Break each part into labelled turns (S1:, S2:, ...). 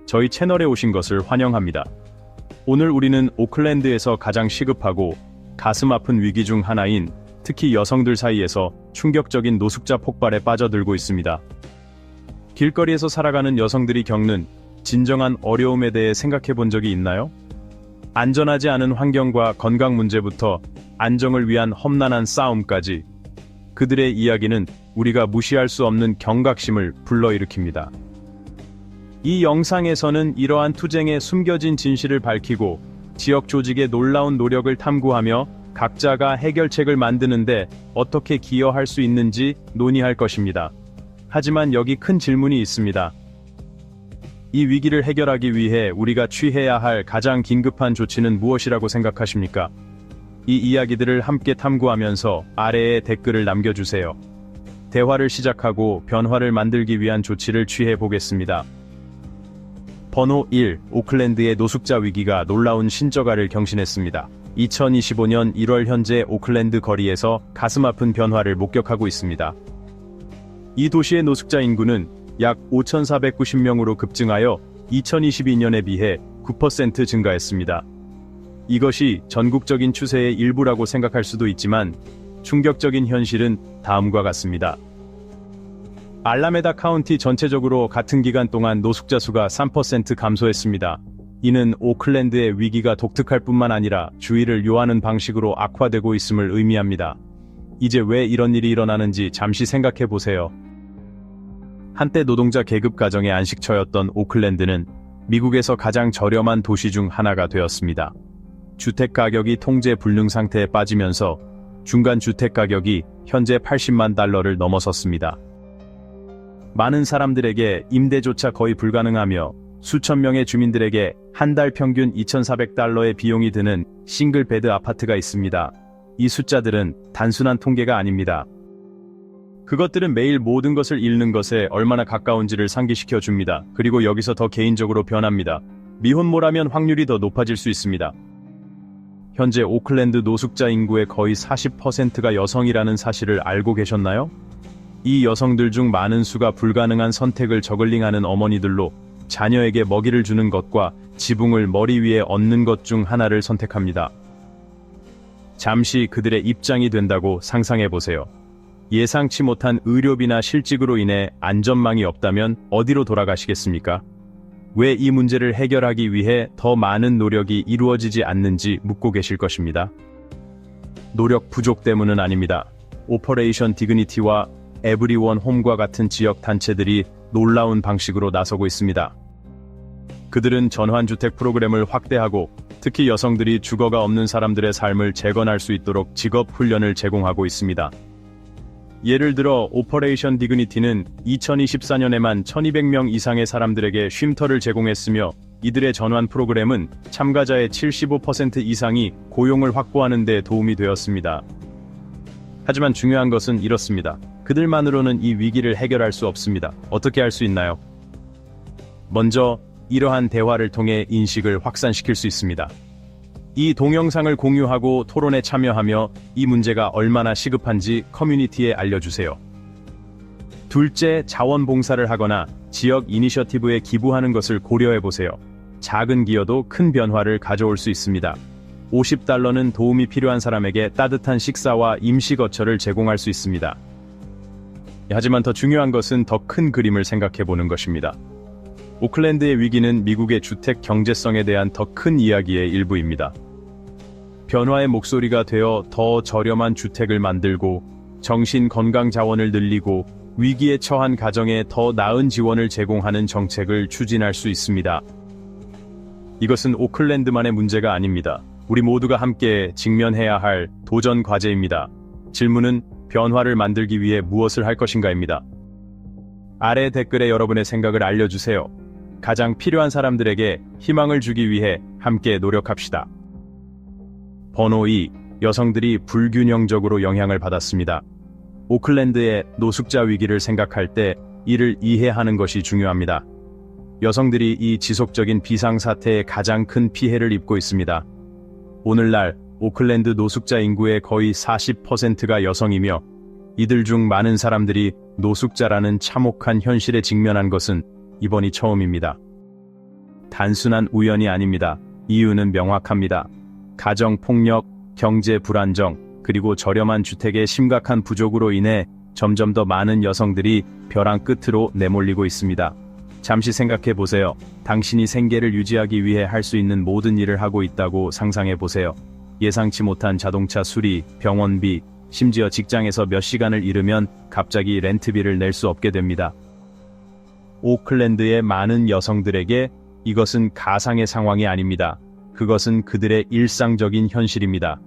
S1: 저희 채널에 오신 것을 환영합니다. 오늘 우리는 오클랜드에서 가장 시급하고 가슴 아픈 위기 중 하나인 특히 여성들 사이에서 충격적인 노숙자 폭발에 빠져들고 있습니다. 길거리에서 살아가는 여성들이 겪는 진정한 어려움에 대해 생각해 본 적이 있나요? 안전하지 않은 환경과 건강 문제부터 안정을 위한 험난한 싸움까지 그들의 이야기는 우리가 무시할 수 없는 경각심을 불러일으킵니다. 이 영상에서는 이러한 투쟁의 숨겨진 진실을 밝히고 지역 조직의 놀라운 노력을 탐구하며 각자가 해결책을 만드는데 어떻게 기여할 수 있는지 논의할 것입니다. 하지만 여기 큰 질문이 있습니다. 이 위기를 해결하기 위해 우리가 취해야 할 가장 긴급한 조치는 무엇이라고 생각하십니까? 이 이야기들을 함께 탐구하면서 아래에 댓글을 남겨주세요. 대화를 시작하고 변화를 만들기 위한 조치를 취해 보겠습니다. 번호 1. 오클랜드의 노숙자 위기가 놀라운 신저가를 경신했습니다. 2025년 1월 현재 오클랜드 거리에서 가슴 아픈 변화를 목격하고 있습니다. 이 도시의 노숙자 인구는 약 5,490명으로 급증하여 2022년에 비해 9% 증가했습니다. 이것이 전국적인 추세의 일부라고 생각할 수도 있지만 충격적인 현실은 다음과 같습니다. 알라메다 카운티 전체적으로 같은 기간 동안 노숙자 수가 3% 감소했습니다. 이는 오클랜드의 위기가 독특할 뿐만 아니라 주의를 요하는 방식으로 악화되고 있음을 의미합니다. 이제 왜 이런 일이 일어나는지 잠시 생각해 보세요. 한때 노동자 계급 가정의 안식처였던 오클랜드는 미국에서 가장 저렴한 도시 중 하나가 되었습니다. 주택 가격이 통제 불능 상태에 빠지면서 중간 주택 가격이 현재 80만 달러를 넘어섰습니다. 많은 사람들에게 임대조차 거의 불가능하며 수천 명의 주민들에게 한 달 평균 2,400달러의 비용이 드는 싱글 베드 아파트가 있습니다. 이 숫자들은 단순한 통계가 아닙니다. 그것들은 매일 모든 것을 잃는 것에 얼마나 가까운지를 상기시켜 줍니다. 그리고 여기서 더 개인적으로 변합니다. 미혼모라면 확률이 더 높아질 수 있습니다. 현재 오클랜드 노숙자 인구의 거의 40%가 여성이라는 사실을 알고 계셨나요? 이 여성들 중 많은 수가 불가능한 선택을 저글링하는 어머니들로 자녀에게 먹이를 주는 것과 지붕을 머리 위에 얹는 것 중 하나를 선택합니다. 잠시 그들의 입장이 된다고 상상해보세요. 예상치 못한 의료비나 실직으로 인해 안전망이 없다면 어디로 돌아가시겠습니까? 왜 이 문제를 해결하기 위해 더 많은 노력이 이루어지지 않는지 묻고 계실 것입니다. 노력 부족 때문은 아닙니다. 오퍼레이션 디그니티와 에브리원 홈과 같은 지역 단체들이 놀라운 방식으로 나서고 있습니다. 그들은 전환주택 프로그램을 확대하고 특히 여성들이 주거가 없는 사람들의 삶을 재건할 수 있도록 직업 훈련을 제공하고 있습니다. 예를 들어 오퍼레이션 디그니티는 2024년에만 1,200명 이상의 사람들에게 쉼터를 제공했으며 이들의 전환 프로그램은 참가자의 75% 이상이 고용을 확보하는 데 도움이 되었습니다. 하지만 중요한 것은 이렇습니다. 그들만으로는 이 위기를 해결할 수 없습니다. 어떻게 할 수 있나요? 먼저 이러한 대화를 통해 인식을 확산시킬 수 있습니다. 이 동영상을 공유하고 토론에 참여하며 이 문제가 얼마나 시급한지 커뮤니티에 알려주세요. 둘째, 자원봉사를 하거나 지역 이니셔티브에 기부하는 것을 고려해보세요. 작은 기여도 큰 변화를 가져올 수 있습니다. $50는 도움이 필요한 사람에게 따뜻한 식사와 임시거처를 제공할 수 있습니다. 하지만 더 중요한 것은 더 큰 그림을 생각해보는 것입니다. 오클랜드의 위기는 미국의 주택 경제성에 대한 더 큰 이야기의 일부입니다. 변화의 목소리가 되어 더 저렴한 주택을 만들고 정신 건강 자원을 늘리고 위기에 처한 가정에 더 나은 지원을 제공하는 정책을 추진할 수 있습니다. 이것은 오클랜드만의 문제가 아닙니다. 우리 모두가 함께 직면해야 할 도전 과제입니다. 질문은 변화를 만들기 위해 무엇을 할 것인가입니다. 아래 댓글에 여러분의 생각을 알려주세요. 가장 필요한 사람들에게 희망을 주기 위해 함께 노력합시다. 번호 2. 여성들이 불균형적으로 영향을 받았습니다. 오클랜드의 노숙자 위기를 생각할 때 이를 이해하는 것이 중요합니다. 여성들이 이 지속적인 비상사태에 가장 큰 피해를 입고 있습니다. 오늘날 오클랜드 노숙자 인구의 거의 40%가 여성이며 이들 중 많은 사람들이 노숙자라는 참혹한 현실에 직면한 것은 이번이 처음입니다. 단순한 우연이 아닙니다. 이유는 명확합니다. 가정폭력, 경제 불안정, 그리고 저렴한 주택의 심각한 부족으로 인해 점점 더 많은 여성들이 벼랑 끝으로 내몰리고 있습니다. 잠시 생각해 보세요. 당신이 생계를 유지하기 위해 할 수 있는 모든 일을 하고 있다고 상상해 보세요. 예상치 못한 자동차 수리, 병원비, 심지어 직장에서 몇 시간을 잃으면 갑자기 렌트비를 낼 수 없게 됩니다. 오클랜드의 많은 여성들에게 이것은 가상의 상황이 아닙니다. 그것은 그들의 일상적인 현실입니다.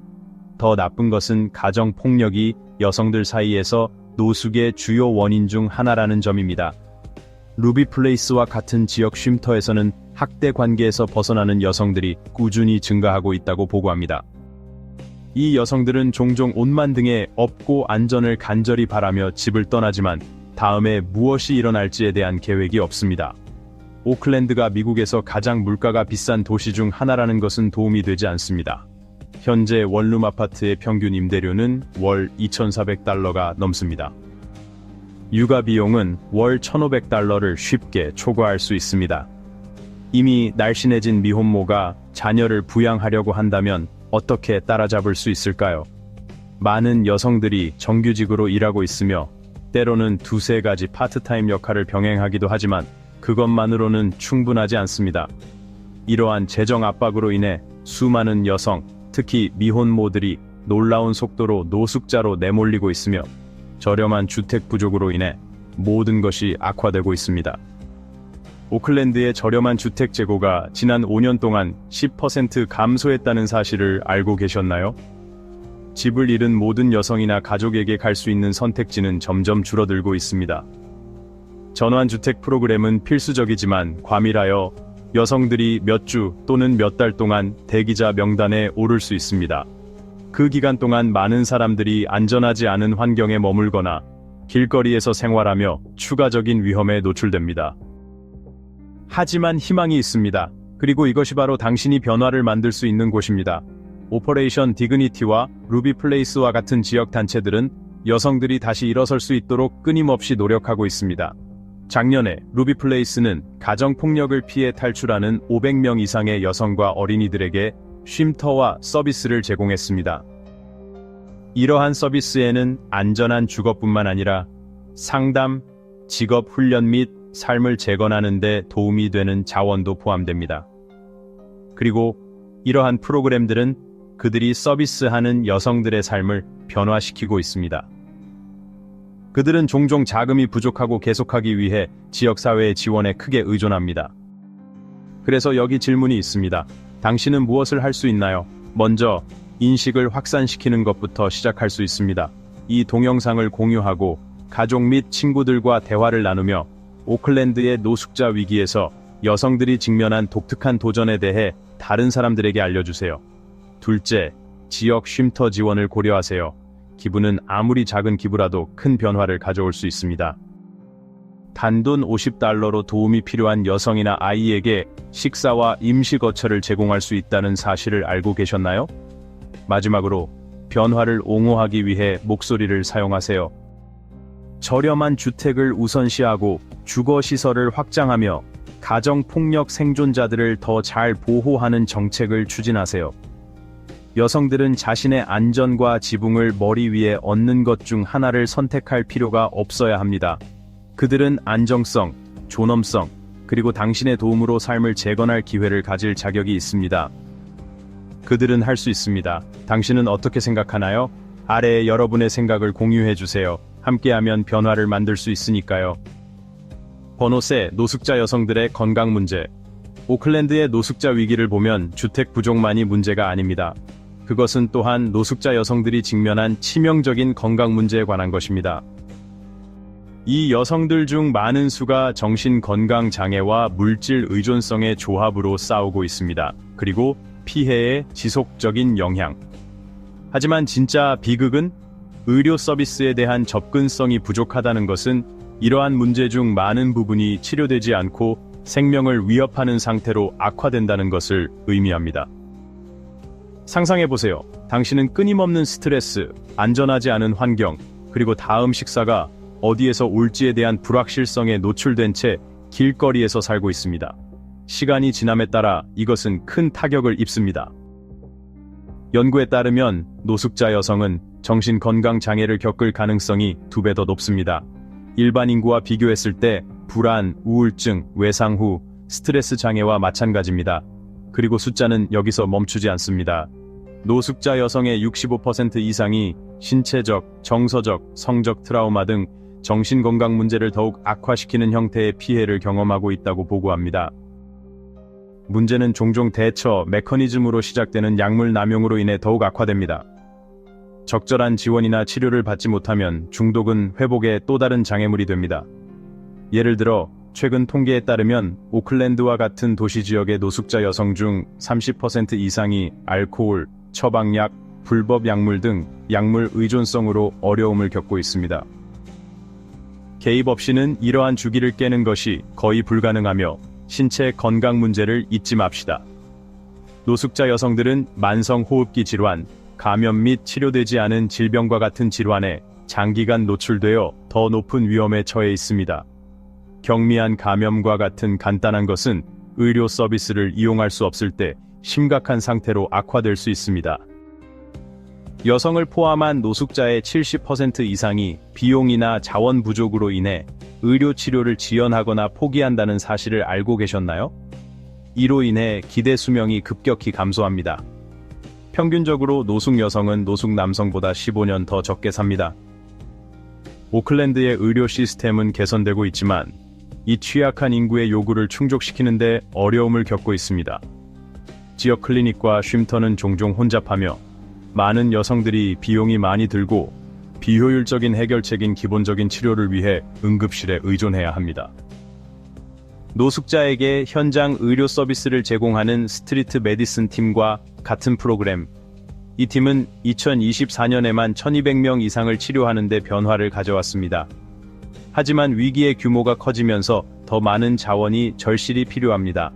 S1: 더 나쁜 것은 가정폭력이 여성들 사이에서 노숙의 주요 원인 중 하나라는 점입니다. 루비플레이스와 같은 지역 쉼터에서는 학대 관계에서 벗어나는 여성들이 꾸준히 증가하고 있다고 보고합니다. 이 여성들은 종종 옷만 등에 업고 안전을 간절히 바라며 집을 떠나지만 다음에 무엇이 일어날지에 대한 계획이 없습니다. 오클랜드가 미국에서 가장 물가가 비싼 도시 중 하나라는 것은 도움이 되지 않습니다. 현재 원룸 아파트의 평균 임대료는 월 2,400달러가 넘습니다. 육아 비용은 월 1,500달러를 쉽게 초과할 수 있습니다. 이미 날씬해진 미혼모가 자녀를 부양하려고 한다면 어떻게 따라잡을 수 있을까요? 많은 여성들이 정규직으로 일하고 있으며 때로는 두세 가지 파트타임 역할을 병행하기도 하지만 그것만으로는 충분하지 않습니다. 이러한 재정 압박으로 인해 수많은 여성, 특히 미혼모들이 놀라운 속도로 노숙자로 내몰리고 있으며 저렴한 주택 부족으로 인해 모든 것이 악화되고 있습니다. 오클랜드의 저렴한 주택 재고가 지난 5년 동안 10% 감소했다는 사실을 알고 계셨나요? 집을 잃은 모든 여성이나 가족에게 갈 수 있는 선택지는 점점 줄어들고 있습니다. 전환주택 프로그램은 필수적이지만 과밀하여 여성들이 몇 주 또는 몇 달 동안 대기자 명단에 오를 수 있습니다. 그 기간 동안 많은 사람들이 안전하지 않은 환경에 머물거나 길거리에서 생활하며 추가적인 위험에 노출됩니다. 하지만 희망이 있습니다. 그리고 이것이 바로 당신이 변화를 만들 수 있는 곳입니다. 오퍼레이션 디그니티와 루비플레이스와 같은 지역 단체들은 여성들이 다시 일어설 수 있도록 끊임없이 노력하고 있습니다. 작년에 루비플레이스는 가정폭력을 피해 탈출하는 500명 이상의 여성과 어린이들에게 쉼터와 서비스를 제공했습니다. 이러한 서비스에는 안전한 주거뿐만 아니라 상담, 직업 훈련 및 삶을 재건하는 데 도움이 되는 자원도 포함됩니다. 그리고 이러한 프로그램들은 그들이 서비스하는 여성들의 삶을 변화시키고 있습니다. 그들은 종종 자금이 부족하고 계속하기 위해 지역사회의 지원에 크게 의존합니다. 그래서 여기 질문이 있습니다. 당신은 무엇을 할 수 있나요? 먼저 인식을 확산시키는 것부터 시작할 수 있습니다. 이 동영상을 공유하고 가족 및 친구들과 대화를 나누며 오클랜드의 노숙자 위기에서 여성들이 직면한 독특한 도전에 대해 다른 사람들에게 알려주세요. 둘째, 지역 쉼터 지원을 고려하세요. 기부는 아무리 작은 기부라도 큰 변화를 가져올 수 있습니다. 단돈 50달러로 도움이 필요한 여성이나 아이에게 식사와 임시거처를 제공할 수 있다는 사실을 알고 계셨나요? 마지막으로 변화를 옹호하기 위해 목소리를 사용하세요. 저렴한 주택을 우선시하고 주거시설을 확장하며 가정폭력 생존자들을 더 잘 보호하는 정책을 추진하세요. 여성들은 자신의 안전과 지붕을 머리 위에 얹는 것 중 하나를 선택할 필요가 없어야 합니다. 그들은 안정성, 존엄성, 그리고 당신의 도움으로 삶을 재건할 기회를 가질 자격이 있습니다. 그들은 할 수 있습니다. 당신은 어떻게 생각하나요? 아래에 여러분의 생각을 공유해주세요. 함께하면 변화를 만들 수 있으니까요. 번호 세, 노숙자 여성들의 건강 문제. 오클랜드의 노숙자 위기를 보면 주택 부족만이 문제가 아닙니다. 그것은 또한 노숙자 여성들이 직면한 치명적인 건강 문제에 관한 것입니다. 이 여성들 중 많은 수가 정신건강 장애와 물질 의존성의 조합으로 싸우고 있습니다. 그리고 피해의 지속적인 영향. 하지만 진짜 비극은 의료 서비스에 대한 접근성이 부족하다는 것은 이러한 문제 중 많은 부분이 치료되지 않고 생명을 위협하는 상태로 악화된다는 것을 의미합니다. 상상해보세요. 당신은 끊임없는 스트레스, 안전하지 않은 환경, 그리고 다음 식사가 어디에서 올지에 대한 불확실성에 노출된 채 길거리에서 살고 있습니다. 시간이 지남에 따라 이것은 큰 타격을 입습니다. 연구에 따르면 노숙자 여성은 정신건강장애를 겪을 가능성이 2배 더 높습니다. 일반 인구와 비교했을 때 불안, 우울증, 외상 후 스트레스 장애와 마찬가지입니다. 그리고 숫자는 여기서 멈추지 않습니다. 노숙자 여성의 65% 이상이 신체적, 정서적, 성적 트라우마 등 정신건강 문제를 더욱 악화시키는 형태의 피해를 경험하고 있다고 보고합니다. 문제는 종종 대처 메커니즘으로 시작되는 약물 남용으로 인해 더욱 악화됩니다. 적절한 지원이나 치료를 받지 못하면 중독은 회복의 또 다른 장애물이 됩니다. 예를 들어 최근 통계에 따르면 오클랜드와 같은 도시 지역의 노숙자 여성 중 30% 이상이 알코올, 처방약, 불법 약물 등 약물 의존성으로 어려움을 겪고 있습니다. 개입 없이는 이러한 주기를 깨는 것이 거의 불가능하며 신체 건강 문제를 잊지 맙시다. 노숙자 여성들은 만성호흡기 질환, 감염 및 치료되지 않은 질병과 같은 질환에 장기간 노출되어 더 높은 위험에 처해 있습니다. 경미한 감염과 같은 간단한 것은 의료 서비스를 이용할 수 없을 때 심각한 상태로 악화될 수 있습니다. 여성을 포함한 노숙자의 70% 이상이 비용이나 자원 부족으로 인해 의료 치료를 지연하거나 포기한다는 사실을 알고 계셨나요? 이로 인해 기대 수명이 급격히 감소합니다. 평균적으로 노숙 여성은 노숙 남성보다 15년 더 적게 삽니다. 오클랜드의 의료 시스템은 개선되고 있지만 이 취약한 인구의 요구를 충족시키는데 어려움을 겪고 있습니다. 지역 클리닉과 쉼터는 종종 혼잡하며 많은 여성들이 비용이 많이 들고 비효율적인 해결책인 기본적인 치료를 위해 응급실에 의존해야 합니다. 노숙자에게 현장 의료 서비스를 제공하는 스트리트 메디슨 팀과 같은 프로그램, 이 팀은 2024년에만 1200명 이상을 치료하는 데 변화를 가져왔습니다. 하지만 위기의 규모가 커지면서 더 많은 자원이 절실히 필요합니다.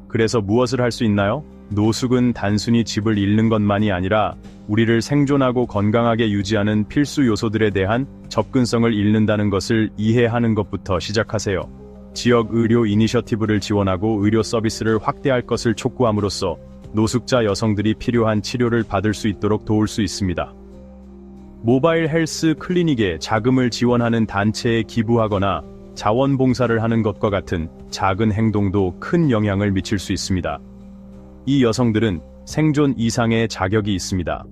S1: 그래서 무엇을 할 수 있나요? 노숙은 단순히 집을 잃는 것만이 아니라 우리를 생존하고 건강하게 유지하는 필수 요소들에 대한 접근성을 잃는다는 것을 이해하는 것부터 시작하세요. 지역 의료 이니셔티브를 지원하고 의료 서비스를 확대할 것을 촉구함으로써 노숙자 여성들이 필요한 치료를 받을 수 있도록 도울 수 있습니다. 모바일 헬스 클리닉에 자금을 지원하는 단체에 기부하거나 자원봉사를 하는 것과 같은 작은 행동도 큰 영향을 미칠 수 있습니다. 이 여성들은 생존 이상의 자격이 있습니다.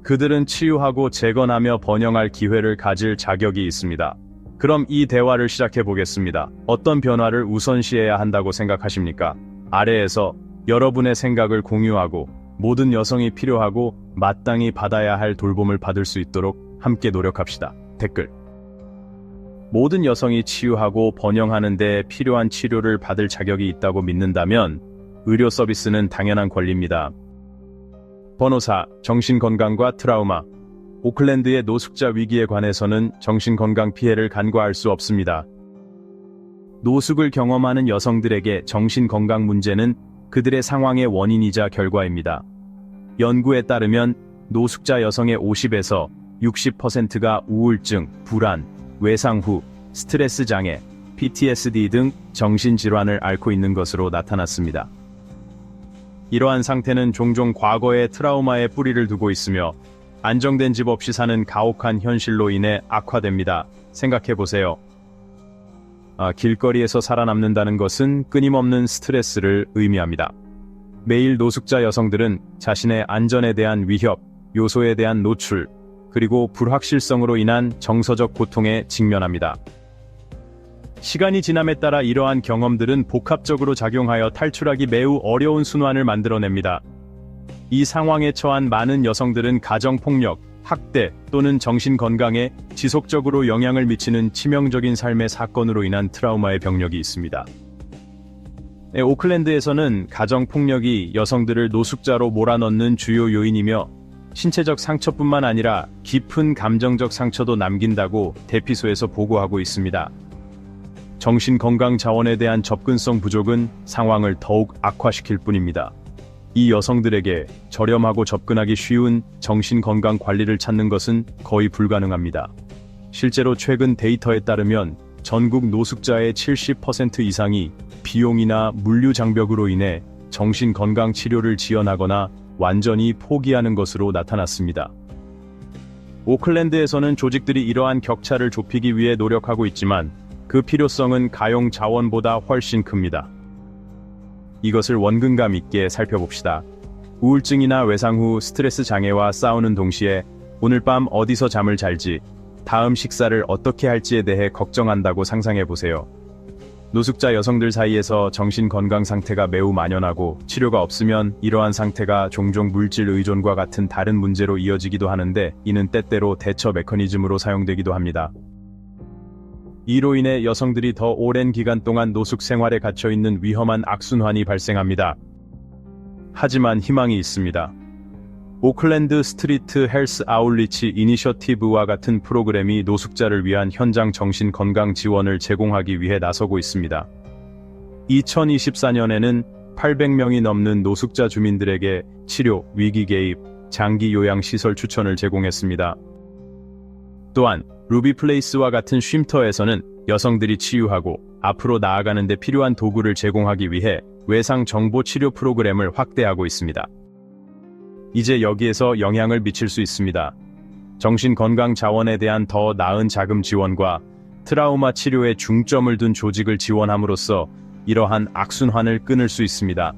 S1: 그들은 치유하고 재건하며 번영할 기회를 가질 자격이 있습니다. 그럼 이 대화를 시작해 보겠습니다. 어떤 변화를 우선시해야 한다고 생각하십니까? 아래에서 여러분의 생각을 공유하고 모든 여성이 필요하고 마땅히 받아야 할 돌봄을 받을 수 있도록 함께 노력합시다. 댓글. 모든 여성이 치유하고 번영하는 데 필요한 치료를 받을 자격이 있다고 믿는다면 의료 서비스는 당연한 권리입니다. 번호 4. 정신건강과 트라우마. 오클랜드의 노숙자 위기에 관해서는 정신건강 피해를 간과할 수 없습니다. 노숙을 경험하는 여성들에게 정신건강 문제는 그들의 상황의 원인이자 결과입니다. 연구에 따르면 노숙자 여성의 50에서 60%가 우울증, 불안, 외상 후 스트레스 장애, PTSD 등 정신질환을 앓고 있는 것으로 나타났습니다. 이러한 상태는 종종 과거의 트라우마에 뿌리를 두고 있으며 안정된 집 없이 사는 가혹한 현실로 인해 악화됩니다. 생각해보세요. 길거리에서 살아남는다는 것은 끊임없는 스트레스를 의미합니다. 매일 노숙자 여성들은 자신의 안전에 대한 위협, 요소에 대한 노출, 그리고 불확실성으로 인한 정서적 고통에 직면합니다. 시간이 지남에 따라 이러한 경험들은 복합적으로 작용하여 탈출하기 매우 어려운 순환을 만들어냅니다. 이 상황에 처한 많은 여성들은 가정폭력, 학대 또는 정신건강에 지속적으로 영향을 미치는 치명적인 삶의 사건으로 인한 트라우마의 병력이 있습니다. 오클랜드에서는 가정폭력이 여성들을 노숙자로 몰아넣는 주요 요인이며 신체적 상처뿐만 아니라 깊은 감정적 상처도 남긴다고 대피소에서 보고하고 있습니다. 정신건강 자원에 대한 접근성 부족은 상황을 더욱 악화시킬 뿐입니다. 이 여성들에게 저렴하고 접근하기 쉬운 정신건강 관리를 찾는 것은 거의 불가능합니다. 실제로 최근 데이터에 따르면 전국 노숙자의 70% 이상이 비용이나 물류 장벽으로 인해 정신건강 치료를 지연하거나 완전히 포기하는 것으로 나타났습니다. 오클랜드에서는 조직들이 이러한 격차를 좁히기 위해 노력하고 있지만 그 필요성은 가용 자원보다 훨씬 큽니다. 이것을 원근감 있게 살펴봅시다. 우울증이나 외상 후 스트레스 장애와 싸우는 동시에 오늘 밤 어디서 잠을 잘지, 다음 식사를 어떻게 할지에 대해 걱정한다고 상상해보세요. 노숙자 여성들 사이에서 정신건강 상태가 매우 만연하고 치료가 없으면 이러한 상태가 종종 물질 의존과 같은 다른 문제로 이어지기도 하는데, 이는 때때로 대처 메커니즘으로 사용되기도 합니다. 이로 인해 여성들이 더 오랜 기간 동안 노숙 생활에 갇혀있는 위험한 악순환이 발생합니다. 하지만 희망이 있습니다. 오클랜드 스트리트 헬스 아울리치 이니셔티브와 같은 프로그램이 노숙자를 위한 현장 정신건강 지원을 제공하기 위해 나서고 있습니다. 2024년에는 800명이 넘는 노숙자 주민들에게 치료, 위기 개입, 장기 요양 시설 추천을 제공했습니다. 또한 루비플레이스와 같은 쉼터에서는 여성들이 치유하고 앞으로 나아가는 데 필요한 도구를 제공하기 위해 외상 정보 치료 프로그램을 확대하고 있습니다. 이제 여기에서 영향을 미칠 수 있습니다. 정신건강 자원에 대한 더 나은 자금 지원과 트라우마 치료에 중점을 둔 조직을 지원함으로써 이러한 악순환을 끊을 수 있습니다.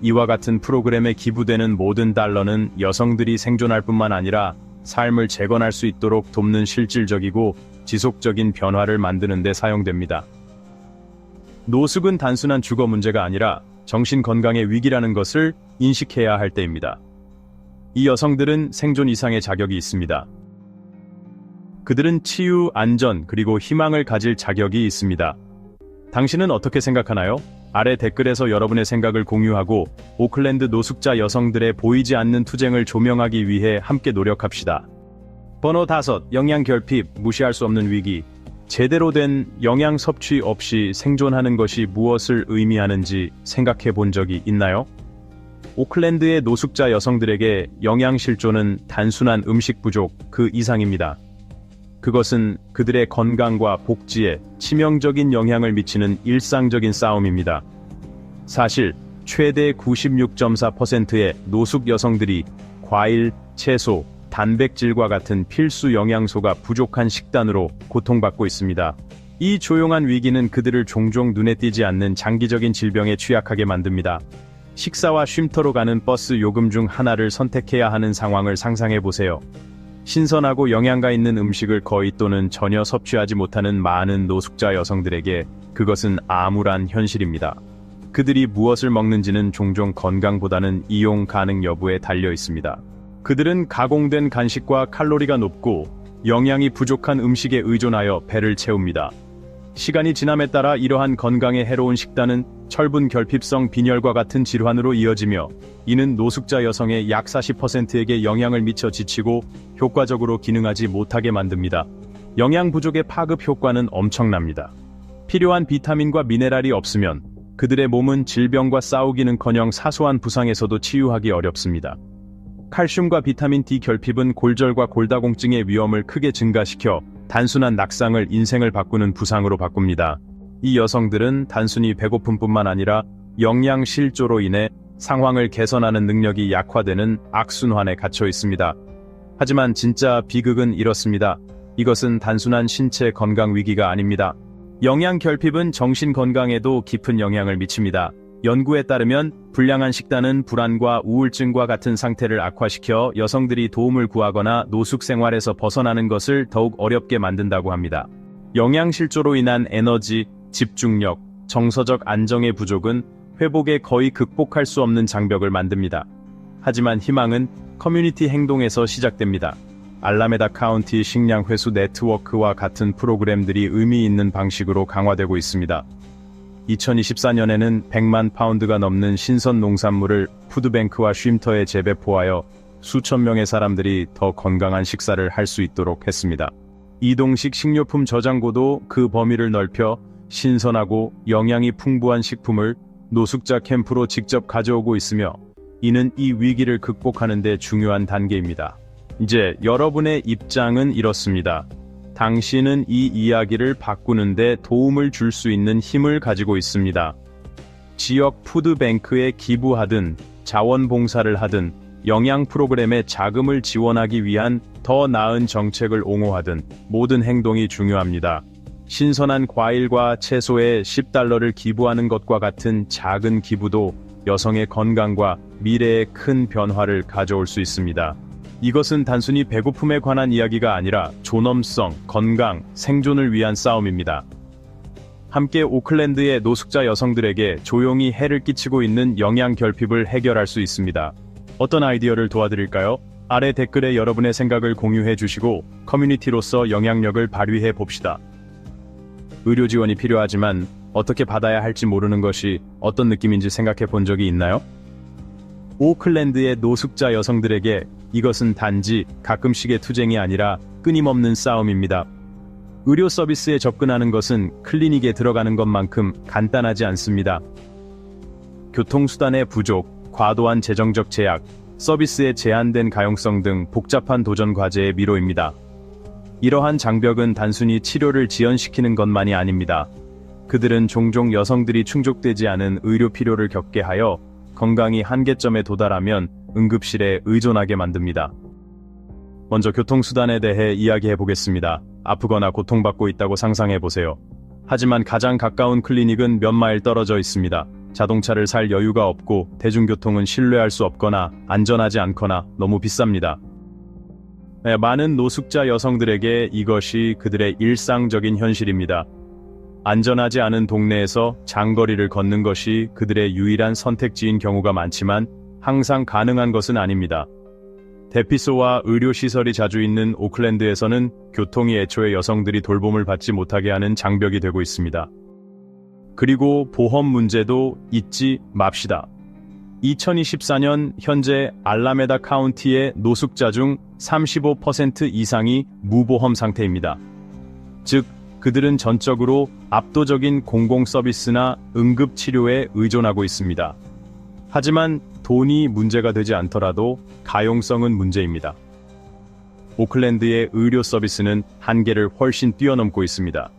S1: 이와 같은 프로그램에 기부되는 모든 달러는 여성들이 생존할 뿐만 아니라 삶을 재건할 수 있도록 돕는 실질적이고 지속적인 변화를 만드는 데 사용됩니다. 노숙은 단순한 주거 문제가 아니라 정신건강의 위기라는 것을 인식해야 할 때입니다. 이 여성들은 생존 이상의 자격이 있습니다. 그들은 치유, 안전, 그리고 희망을 가질 자격이 있습니다. 당신은 어떻게 생각하나요? 아래 댓글에서 여러분의 생각을 공유하고 오클랜드 노숙자 여성들의 보이지 않는 투쟁을 조명하기 위해 함께 노력합시다. 번호 5. 영양 결핍, 무시할 수 없는 위기. 제대로 된 영양 섭취 없이 생존하는 것이 무엇을 의미하는지 생각해 본 적이 있나요? 오클랜드의 노숙자 여성들에게 영양 실조는 단순한 음식 부족 그 이상입니다. 그것은 그들의 건강과 복지에 치명적인 영향을 미치는 일상적인 싸움입니다. 사실 최대 96.4%의 노숙 여성들이 과일, 채소, 단백질과 같은 필수 영양소가 부족한 식단으로 고통받고 있습니다. 이 조용한 위기는 그들을 종종 눈에 띄지 않는 장기적인 질병에 취약하게 만듭니다. 식사와 쉼터로 가는 버스 요금 중 하나를 선택해야 하는 상황을 상상해 보세요. 신선하고 영양가 있는 음식을 거의 또는 전혀 섭취하지 못하는 많은 노숙자 여성들에게 그것은 암울한 현실입니다. 그들이 무엇을 먹는지는 종종 건강보다는 이용 가능 여부에 달려 있습니다. 그들은 가공된 간식과 칼로리가 높고 영양이 부족한 음식에 의존하여 배를 채웁니다. 시간이 지남에 따라 이러한 건강에 해로운 식단은 철분 결핍성 빈혈과 같은 질환으로 이어지며, 이는 노숙자 여성의 약 40%에게 영향을 미쳐 지치고 효과적으로 기능하지 못하게 만듭니다. 영양 부족의 파급 효과는 엄청납니다. 필요한 비타민과 미네랄이 없으면 그들의 몸은 질병과 싸우기는커녕 사소한 부상에서도 치유하기 어렵습니다. 칼슘과 비타민 D 결핍은 골절과 골다공증의 위험을 크게 증가시켜 단순한 낙상을 인생을 바꾸는 부상으로 바꿉니다. 이 여성들은 단순히 배고픔뿐만 아니라 영양 실조로 인해 상황을 개선하는 능력이 약화되는 악순환에 갇혀 있습니다. 하지만 진짜 비극은 이렇습니다. 이것은 단순한 신체 건강 위기가 아닙니다. 영양 결핍은 정신 건강에도 깊은 영향을 미칩니다. 연구에 따르면 불량한 식단은 불안과 우울증과 같은 상태를 악화시켜 여성들이 도움을 구하거나 노숙 생활에서 벗어나는 것을 더욱 어렵게 만든다고 합니다. 영양 실조로 인한 에너지, 집중력, 정서적 안정의 부족은 회복에 거의 극복할 수 없는 장벽을 만듭니다. 하지만 희망은 커뮤니티 행동에서 시작됩니다. 알라메다 카운티 식량 회수 네트워크와 같은 프로그램들이 의미 있는 방식으로 강화되고 있습니다. 2024년에는 100만 파운드가 넘는 신선 농산물을 푸드뱅크와 쉼터에 재배포하여 수천 명의 사람들이 더 건강한 식사를 할 수 있도록 했습니다. 이동식 식료품 저장고도 그 범위를 넓혀 신선하고 영양이 풍부한 식품을 노숙자 캠프로 직접 가져오고 있으며, 이는 이 위기를 극복하는 데 중요한 단계입니다. 이제 여러분의 입장은 이렇습니다. 당신은 이 이야기를 바꾸는데 도움을 줄 수 있는 힘을 가지고 있습니다. 지역 푸드뱅크에 기부하든 자원봉사를 하든 영양 프로그램에 자금을 지원하기 위한 더 나은 정책을 옹호하든 모든 행동이 중요합니다. 신선한 과일과 채소에 $10를 기부하는 것과 같은 작은 기부도 여성의 건강과 미래에 큰 변화를 가져올 수 있습니다. 이것은 단순히 배고픔에 관한 이야기가 아니라 존엄성, 건강, 생존을 위한 싸움입니다. 함께 오클랜드의 노숙자 여성들에게 조용히 해를 끼치고 있는 영양 결핍을 해결할 수 있습니다. 어떤 아이디어를 도와드릴까요? 아래 댓글에 여러분의 생각을 공유해 주시고 커뮤니티로서 영향력을 발휘해 봅시다. 의료 지원이 필요하지만 어떻게 받아야 할지 모르는 것이 어떤 느낌인지 생각해 본 적이 있나요? 오클랜드의 노숙자 여성들에게 이것은 단지 가끔씩의 투쟁이 아니라 끊임없는 싸움입니다. 의료 서비스에 접근하는 것은 클리닉에 들어가는 것만큼 간단하지 않습니다. 교통수단의 부족, 과도한 재정적 제약, 서비스의 제한된 가용성 등 복잡한 도전 과제의 미로입니다. 이러한 장벽은 단순히 치료를 지연시키는 것만이 아닙니다. 그들은 종종 여성들이 충족되지 않은 의료 필요를 겪게 하여 건강이 한계점에 도달하면 응급실에 의존하게 만듭니다. 먼저 교통수단에 대해 이야기해 보겠습니다. 아프거나 고통받고 있다고 상상해 보세요. 하지만 가장 가까운 클리닉은 몇 마일 떨어져 있습니다. 자동차를 살 여유가 없고 대중교통은 신뢰할 수 없거나 안전하지 않거나 너무 비쌉니다. 많은 노숙자 여성들에게 이것이 그들의 일상적인 현실입니다. 안전하지 않은 동네에서 장거리를 걷는 것이 그들의 유일한 선택지인 경우가 많지만 항상 가능한 것은 아닙니다. 대피소와 의료시설이 자주 있는 오클랜드에서는 교통이 애초에 여성들이 돌봄을 받지 못하게 하는 장벽이 되고 있습니다. 그리고 보험 문제도 잊지 맙시다. 2024년 현재 알라메다 카운티의 노숙자 중 35% 이상이 무보험 상태입니다. 즉, 그들은 전적으로 압도적인 공공 서비스나 응급 치료에 의존하고 있습니다. 하지만 돈이 문제가 되지 않더라도 가용성은 문제입니다. 오클랜드의 의료 서비스는 한계를 훨씬 뛰어넘고 있습니다.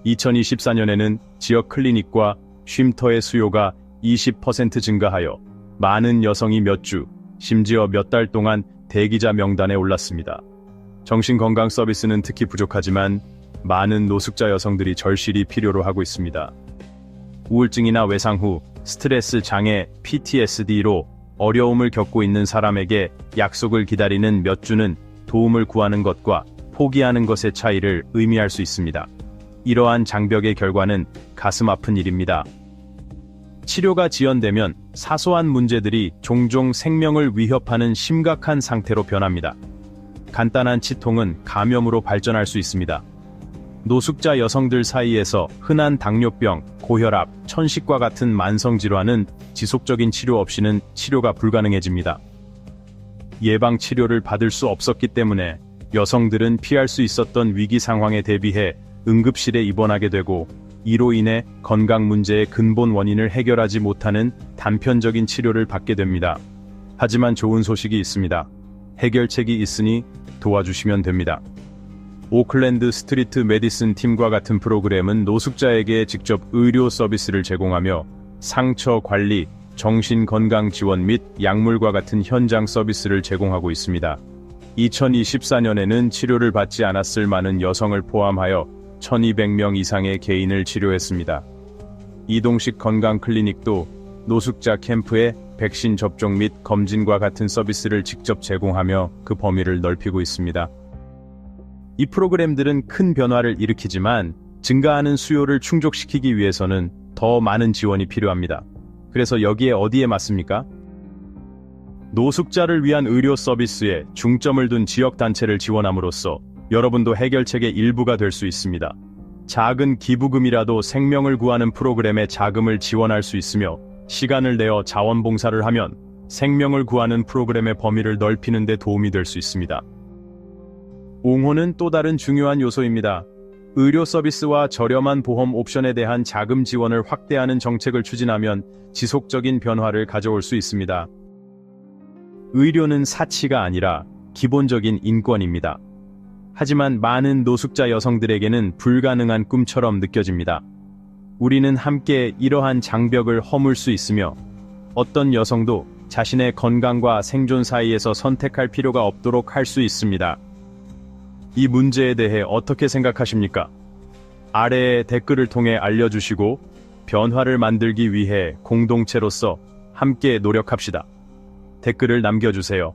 S1: 2024년에는 지역 클리닉과 쉼터의 수요가 20% 증가하여 많은 여성이 몇 주, 심지어 몇 달 동안 대기자 명단에 올랐습니다. 정신건강 서비스는 특히 부족하지만 많은 노숙자 여성들이 절실히 필요로 하고 있습니다. 우울증이나 외상 후 스트레스 장애 PTSD로 어려움을 겪고 있는 사람에게 약속을 기다리는 몇 주는 도움을 구하는 것과 포기하는 것의 차이를 의미할 수 있습니다. 이러한 장벽의 결과는 가슴 아픈 일입니다. 치료가 지연되면 사소한 문제들이 종종 생명을 위협하는 심각한 상태로 변합니다. 간단한 치통은 감염으로 발전할 수 있습니다. 노숙자 여성들 사이에서 흔한 당뇨병, 고혈압, 천식과 같은 만성질환은 지속적인 치료 없이는 치료가 불가능해집니다. 예방 치료를 받을 수 없었기 때문에 여성들은 피할 수 있었던 위기 상황에 대비해 응급실에 입원하게 되고 이로 인해 건강 문제의 근본 원인을 해결하지 못하는 단편적인 치료를 받게 됩니다. 하지만 좋은 소식이 있습니다. 해결책이 있으니 도와주시면 됩니다. 오클랜드 스트리트 메디슨 팀과 같은 프로그램은 노숙자에게 직접 의료 서비스를 제공하며 상처 관리, 정신건강 지원 및 약물과 같은 현장 서비스를 제공하고 있습니다. 2024년에는 치료를 받지 않았을 많은 여성을 포함하여 1200명 이상의 개인을 치료했습니다. 이동식 건강 클리닉도 노숙자 캠프에 백신 접종 및 검진과 같은 서비스를 직접 제공하며 그 범위를 넓히고 있습니다. 이 프로그램들은 큰 변화를 일으키지만 증가하는 수요를 충족시키기 위해서는 더 많은 지원이 필요합니다. 그래서 여기에 어디에 맞습니까? 노숙자를 위한 의료 서비스에 중점을 둔 지역단체를 지원함으로써 여러분도 해결책의 일부가 될 수 있습니다. 작은 기부금이라도 생명을 구하는 프로그램에 자금을 지원할 수 있으며 시간을 내어 자원봉사를 하면 생명을 구하는 프로그램의 범위를 넓히는 데 도움이 될 수 있습니다. 옹호는 또 다른 중요한 요소입니다. 의료 서비스와 저렴한 보험 옵션에 대한 자금 지원을 확대하는 정책을 추진하면 지속적인 변화를 가져올 수 있습니다. 의료는 사치가 아니라 기본적인 인권입니다. 하지만 많은 노숙자 여성들에게는 불가능한 꿈처럼 느껴집니다. 우리는 함께 이러한 장벽을 허물 수 있으며 어떤 여성도 자신의 건강과 생존 사이에서 선택할 필요가 없도록 할 수 있습니다. 이 문제에 대해 어떻게 생각하십니까? 아래의 댓글을 통해 알려주시고 변화를 만들기 위해 공동체로서 함께 노력합시다. 댓글을 남겨주세요.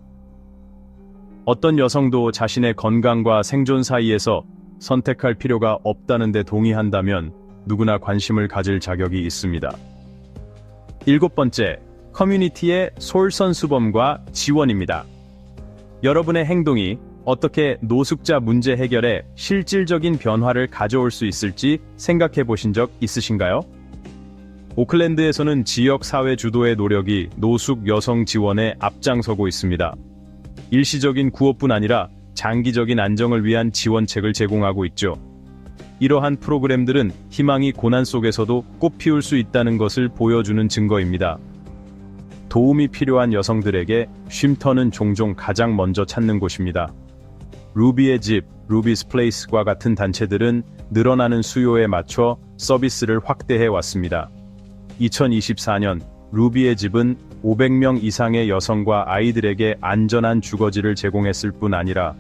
S1: 어떤 여성도 자신의 건강과 생존 사이에서 선택할 필요가 없다는 데 동의한다면 누구나 관심을 가질 자격이 있습니다. 7번째, 커뮤니티의 솔선수범과 지원입니다. 여러분의 행동이 어떻게 노숙자 문제 해결에 실질적인 변화를 가져올 수 있을지 생각해 보신 적 있으신가요? 오클랜드에서는 지역 사회 주도의 노력이 노숙 여성 지원에 앞장서고 있습니다. 일시적인 구호뿐 아니라 장기적인 안정을 위한 지원책을 제공하고 있죠. 이러한 프로그램들은 희망이 고난 속에서도 꽃피울 수 있다는 것을 보여주는 증거입니다. 도움이 필요한 여성들에게 쉼터는 종종 가장 먼저 찾는 곳입니다. 루비의 집, 루비스 플레이스과 같은 단체들은 늘어나는 수요에 맞춰 서비스를 확대해 왔습니다. 2024년 루비의 집은 500명 이상의 여성과 아이들에게 안전한 주거지를 제공했을 뿐 아니라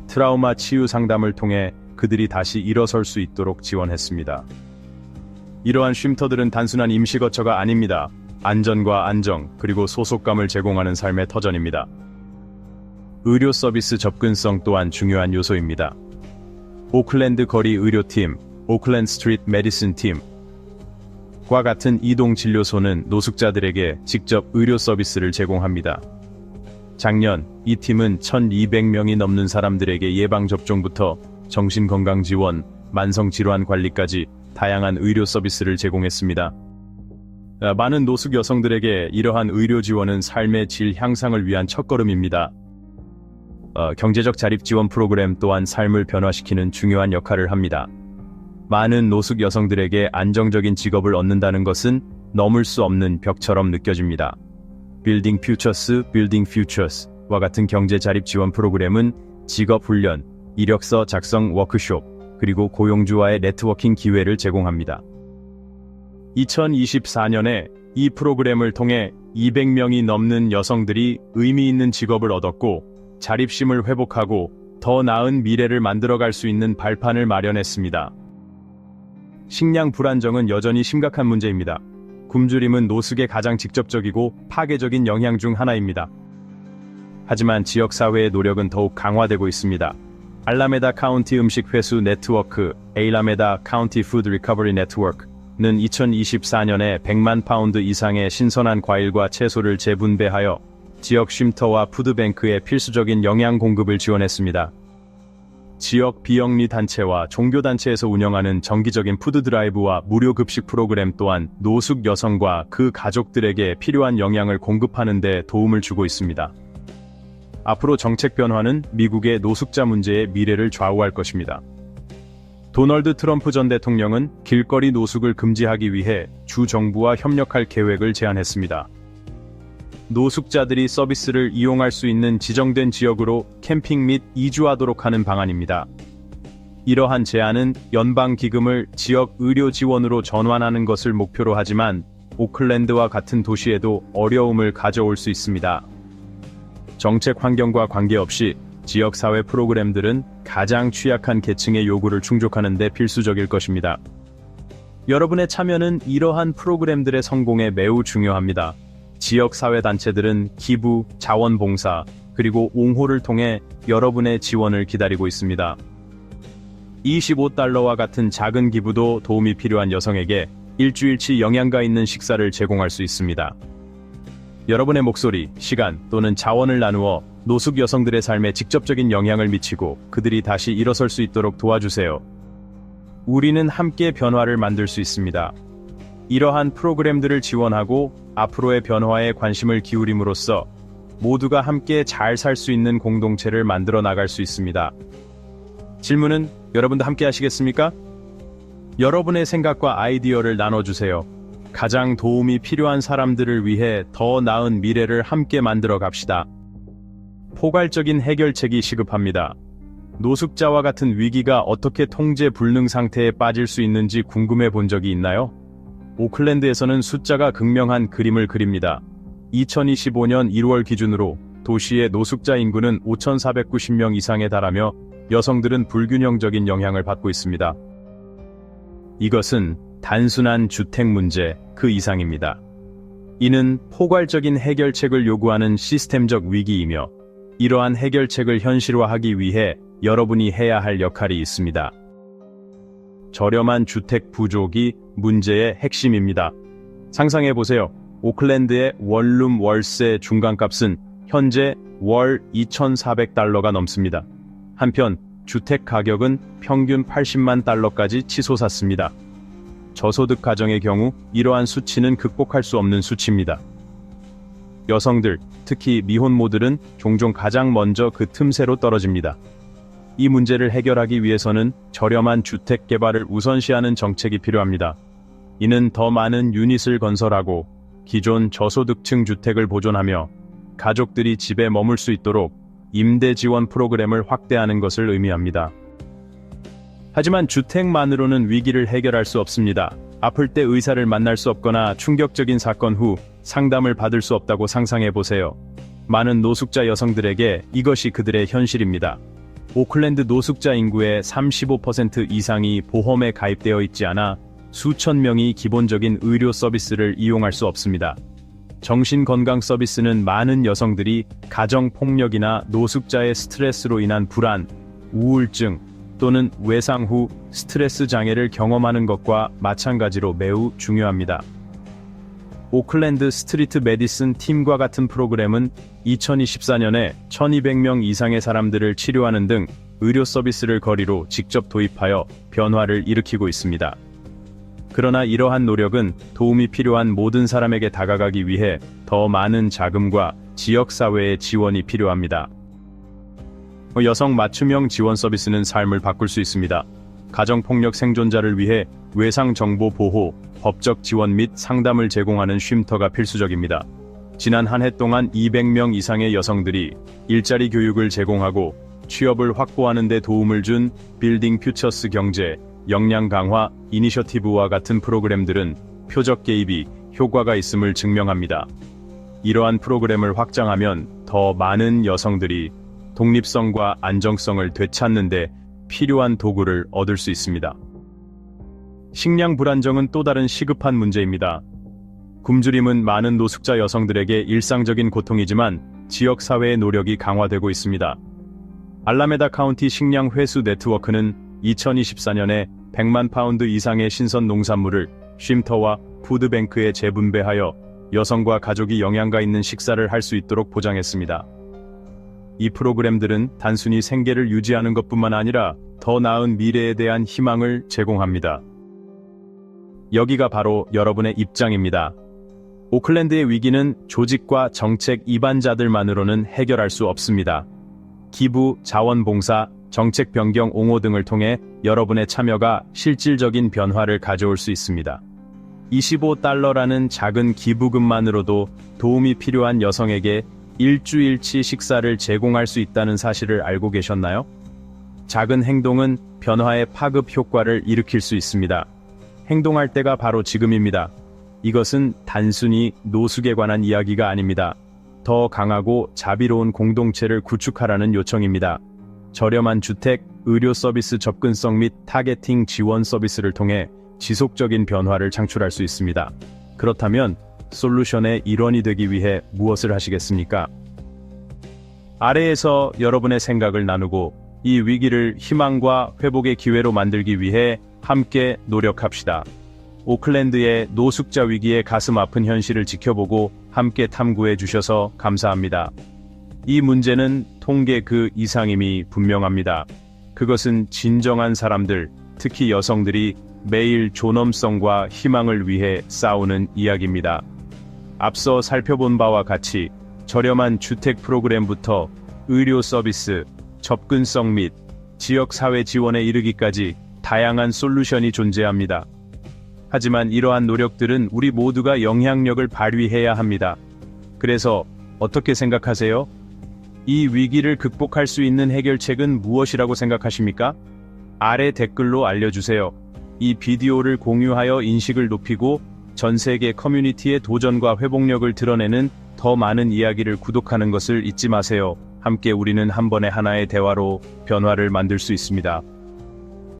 S1: 트라우마 치유 상담을 통해 그들이 다시 일어설 수 있도록 지원했습니다. 이러한 쉼터들은 단순한 임시거처가 아닙니다. 안전과 안정, 그리고 소속감을 제공하는 삶의 터전입니다. 의료 서비스 접근성 또한 중요한 요소입니다. 오클랜드 거리 의료팀, 오클랜드 스트리트 메디슨 팀과 같은 이동 진료소는 노숙자들에게 직접 의료 서비스를 제공합니다. 작년 이 팀은 1,200명이 넘는 사람들에게 예방접종부터 정신건강 지원, 만성질환 관리까지 다양한 의료 서비스를 제공했습니다. 많은 노숙 여성들에게 이러한 의료 지원은 삶의 질 향상을 위한 첫걸음입니다. 경제적 자립 지원 프로그램 또한 삶을 변화시키는 중요한 역할을 합니다. 많은 노숙 여성들에게 안정적인 직업을 얻는다는 것은 넘을 수 없는 벽처럼 느껴집니다. Building Futures와 같은 경제 자립 지원 프로그램은 직업 훈련, 이력서 작성 워크숍, 그리고 고용주와의 네트워킹 기회를 제공합니다. 2024년에 이 프로그램을 통해 200명이 넘는 여성들이 의미 있는 직업을 얻었고 자립심을 회복하고 더 나은 미래를 만들어갈 수 있는 발판을 마련했습니다. 식량 불안정은 여전히 심각한 문제입니다. 굶주림은 노숙의 가장 직접적이고 파괴적인 영향 중 하나입니다. 하지만 지역사회의 노력은 더욱 강화되고 있습니다. 알라메다 카운티 음식 회수 네트워크, 에일라메다 카운티 푸드 리커버리 네트워크는 2024년에 100만 파운드 이상의 신선한 과일과 채소를 재분배하여 지역 쉼터와 푸드뱅크에 필수적인 영양 공급을 지원했습니다. 지역 비영리 단체와 종교단체에서 운영하는 정기적인 푸드드라이브와 무료 급식 프로그램 또한 노숙 여성과 그 가족들에게 필요한 영양을 공급하는 데 도움을 주고 있습니다. 앞으로 정책 변화는 미국의 노숙자 문제의 미래를 좌우할 것입니다. 도널드 트럼프 전 대통령은 길거리 노숙을 금지하기 위해 주 정부와 협력할 계획을 제안했습니다. 노숙자들이 서비스를 이용할 수 있는 지정된 지역으로 캠핑 및 이주하도록 하는 방안입니다. 이러한 제안은 연방 기금을 지역 의료 지원으로 전환하는 것을 목표로 하지만 오클랜드와 같은 도시에도 어려움을 가져올 수 있습니다. 정책 환경과 관계없이 지역사회 프로그램들은 가장 취약한 계층의 요구를 충족하는 데 필수적일 것입니다. 여러분의 참여는 이러한 프로그램들의 성공에 매우 중요합니다. 지역사회단체들은 기부, 자원봉사, 그리고 옹호를 통해 여러분의 지원을 기다리고 있습니다. $25와 같은 작은 기부도 도움이 필요한 여성에게 일주일치 영양가 있는 식사를 제공할 수 있습니다. 여러분의 목소리, 시간 또는 자원을 나누어 노숙 여성들의 삶에 직접적인 영향을 미치고 그들이 다시 일어설 수 있도록 도와주세요. 우리는 함께 변화를 만들 수 있습니다. 이러한 프로그램들을 지원하고 앞으로의 변화에 관심을 기울임으로써 모두가 함께 잘 살 수 있는 공동체를 만들어 나갈 수 있습니다. 질문은 여러분도 함께 하시겠습니까? 여러분의 생각과 아이디어를 나눠주세요. 가장 도움이 필요한 사람들을 위해 더 나은 미래를 함께 만들어 갑시다. 포괄적인 해결책이 시급합니다. 노숙자와 같은 위기가 어떻게 통제 불능 상태에 빠질 수 있는지 궁금해 본 적이 있나요? 오클랜드에서는 숫자가 극명한 그림을 그립니다. 2025년 1월 기준으로 도시의 노숙자 인구는 5,490명 이상에 달하며 여성들은 불균형적인 영향을 받고 있습니다. 이것은 단순한 주택 문제 그 이상입니다. 이는 포괄적인 해결책을 요구하는 시스템적 위기이며 이러한 해결책을 현실화하기 위해 여러분이 해야 할 역할이 있습니다. 저렴한 주택 부족이 문제의 핵심입니다. 상상해보세요. 오클랜드의 원룸 월세 중간값은 현재 월 2,400달러가 넘습니다. 한편 주택 가격은 평균 80만 달러까지 치솟았습니다. 저소득 가정의 경우 이러한 수치는 극복할 수 없는 수치입니다. 여성들, 특히 미혼모들은 종종 가장 먼저 그 틈새로 떨어집니다. 이 문제를 해결하기 위해서는 저렴한 주택 개발을 우선시하는 정책이 필요합니다. 이는 더 많은 유닛을 건설하고 기존 저소득층 주택을 보존하며 가족들이 집에 머물 수 있도록 임대 지원 프로그램을 확대하는 것을 의미합니다. 하지만 주택만으로는 위기를 해결할 수 없습니다. 아플 때 의사를 만날 수 없거나 충격적인 사건 후 상담을 받을 수 없다고 상상해보세요. 많은 노숙자 여성들에게 이것이 그들의 현실입니다. 오클랜드 노숙자 인구의 35% 이상이 보험에 가입되어 있지 않아 수천 명이 기본적인 의료 서비스를 이용할 수 없습니다. 정신건강 서비스는 많은 여성들이 가정폭력이나 노숙자의 스트레스로 인한 불안, 우울증 또는 외상 후 스트레스 장애를 경험하는 것과 마찬가지로 매우 중요합니다. 오클랜드 스트리트 메디슨 팀과 같은 프로그램은 2024년에 1200명 이상의 사람들을 치료하는 등 의료 서비스를 거리로 직접 도입하여 변화를 일으키고 있습니다. 그러나 이러한 노력은 도움이 필요한 모든 사람에게 다가가기 위해 더 많은 자금과 지역사회의 지원이 필요합니다. 여성 맞춤형 지원 서비스는 삶을 바꿀 수 있습니다. 가정폭력 생존자를 위해 외상정보 보호, 법적 지원 및 상담을 제공하는 쉼터가 필수적입니다. 지난 한 해 동안 200명 이상의 여성들이 일자리 교육을 제공하고 취업을 확보하는 데 도움을 준 빌딩 퓨처스 경제, 역량 강화 이니셔티브와 같은 프로그램들은 표적 개입이 효과가 있음을 증명합니다. 이러한 프로그램을 확장하면 더 많은 여성들이 독립성과 안정성을 되찾는 데 필요한 도구를 얻을 수 있습니다. 식량 불안정은 또 다른 시급한 문제입니다. 굶주림은 많은 노숙자 여성들에게 일상적인 고통이지만 지역사회의 노력이 강화되고 있습니다. 알라메다 카운티 식량 회수 네트워크는 2024년에 100만 파운드 이상의 신선 농산물을 쉼터와 푸드뱅크에 재분배하여 여성과 가족이 영양가 있는 식사를 할 수 있도록 보장했습니다. 이 프로그램들은 단순히 생계를 유지하는 것뿐만 아니라 더 나은 미래에 대한 희망을 제공합니다. 여기가 바로 여러분의 입장입니다. 오클랜드의 위기는 조직과 정책 입안자들만으로는 해결할 수 없습니다. 기부, 자원봉사, 정책 변경 옹호 등을 통해 여러분의 참여가 실질적인 변화를 가져올 수 있습니다. 25달러라는 작은 기부금만으로도 도움이 필요한 여성에게 일주일치 식사를 제공할 수 있다는 사실을 알고 계셨나요? 작은 행동은 변화의 파급 효과를 일으킬 수 있습니다. 행동할 때가 바로 지금입니다. 이것은 단순히 노숙에 관한 이야기가 아닙니다. 더 강하고 자비로운 공동체를 구축하라는 요청입니다. 저렴한 주택, 의료 서비스 접근성 및 타겟팅 지원 서비스를 통해 지속적인 변화를 창출할 수 있습니다. 그렇다면 솔루션의 일원이 되기 위해 무엇을 하시겠습니까? 아래에서 여러분의 생각을 나누고 이 위기를 희망과 회복의 기회로 만들기 위해 함께 노력합시다. 오클랜드의 노숙자 위기의 가슴 아픈 현실을 지켜보고 함께 탐구해 주셔서 감사합니다. 이 문제는 통계 그 이상임이 분명합니다. 그것은 진정한 사람들, 특히 여성들이 매일 존엄성과 희망을 위해 싸우는 이야기입니다. 앞서 살펴본 바와 같이 저렴한 주택 프로그램부터 의료 서비스, 접근성 및 지역사회 지원에 이르기까지 다양한 솔루션이 존재합니다. 하지만 이러한 노력들은 우리 모두가 영향력을 발휘해야 합니다. 그래서 어떻게 생각하세요? 이 위기를 극복할 수 있는 해결책은 무엇이라고 생각하십니까? 아래 댓글로 알려주세요. 이 비디오를 공유하여 인식을 높이고 전 세계 커뮤니티의 도전과 회복력을 드러내는 더 많은 이야기를 구독하는 것을 잊지 마세요. 함께 우리는 한 번에 하나의 대화로 변화를 만들 수 있습니다.